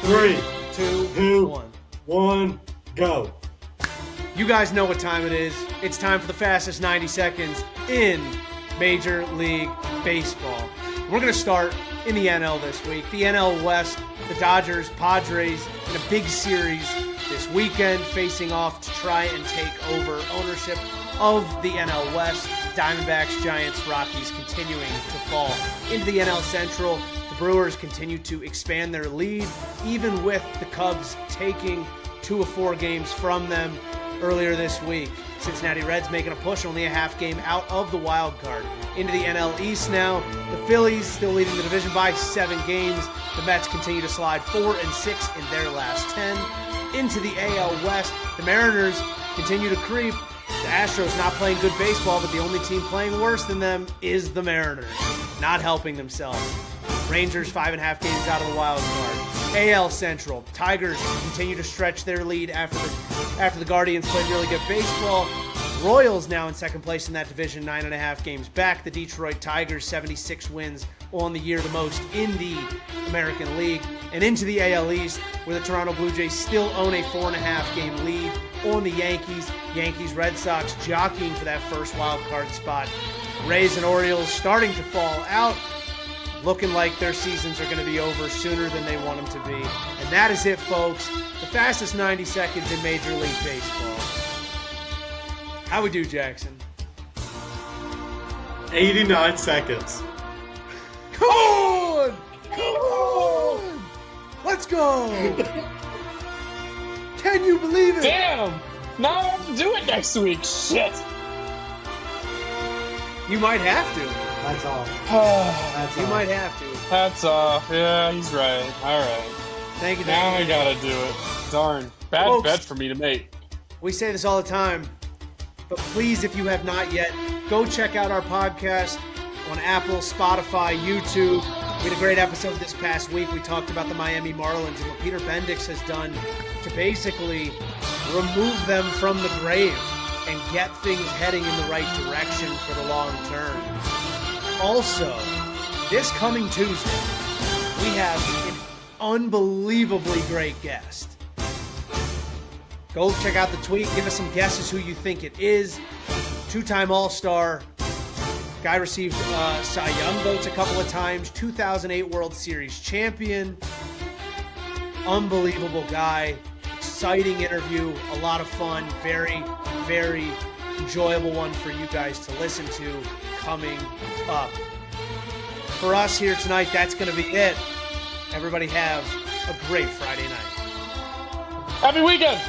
3, 2, 1. Go. You guys know what time it is. It's time for the fastest 90 seconds in Major League Baseball. We're going to start in the NL this week. The NL West, the Dodgers, Padres in a big series this weekend, facing off to try and take over ownership of the NL West. Diamondbacks, Giants, Rockies continuing to fall into the NL Central. The Brewers continue to expand their lead, even with the Cubs taking 2 of 4 games from them earlier this week. Cincinnati Reds making a push, only a half game out of the wild card. Into the NL East now. The Phillies still leading the division by 7 games. The Mets continue to slide 4-6 in their last 10. Into the AL West, the Mariners continue to creep. The Astros not playing good baseball, but the only team playing worse than them is the Mariners. Not helping themselves. Rangers 5.5 games out of the wild card. AL Central, Tigers continue to stretch their lead after the Guardians played really good baseball. Royals now in second place in that division, 9.5 games back. The Detroit Tigers, 76 wins on the year, the most in the American League. And into the AL East, where the Toronto Blue Jays still own a 4.5 game lead on the Yankees. Yankees, Red Sox jockeying for that first wild card spot. Rays and Orioles starting to fall out, looking like their seasons are going to be over sooner than they want them to be. And that is it, folks. The fastest 90 seconds in Major League Baseball. How we do, Jackson? 89 seconds. Come on! Come on! Let's go! Can you believe it? Damn! Now I have to do it next week. Shit! You might have to. That's all. You might have to. Hats off. Yeah, he's right. All right. Thank you. Now I gotta do it. Darn. Bad Folks, bet for me to make. We say this all the time, but please, if you have not yet, go check out our podcast on Apple, Spotify, YouTube. We had a great episode this past week. We talked about the Miami Marlins and what Peter Bendix has done to basically remove them from the grave and get things heading in the right direction for the long term. Also, this coming Tuesday, we have an unbelievably great guest. Go check out the tweet. Give us some guesses who you think it is. Two-time All-Star. Guy received Cy Young votes a couple of times. 2008 World Series champion. Unbelievable guy. Exciting interview. A lot of fun. Very, very enjoyable one for you guys to listen to coming up. For us here tonight, that's going to be it. Everybody have a great Friday night. Happy weekend!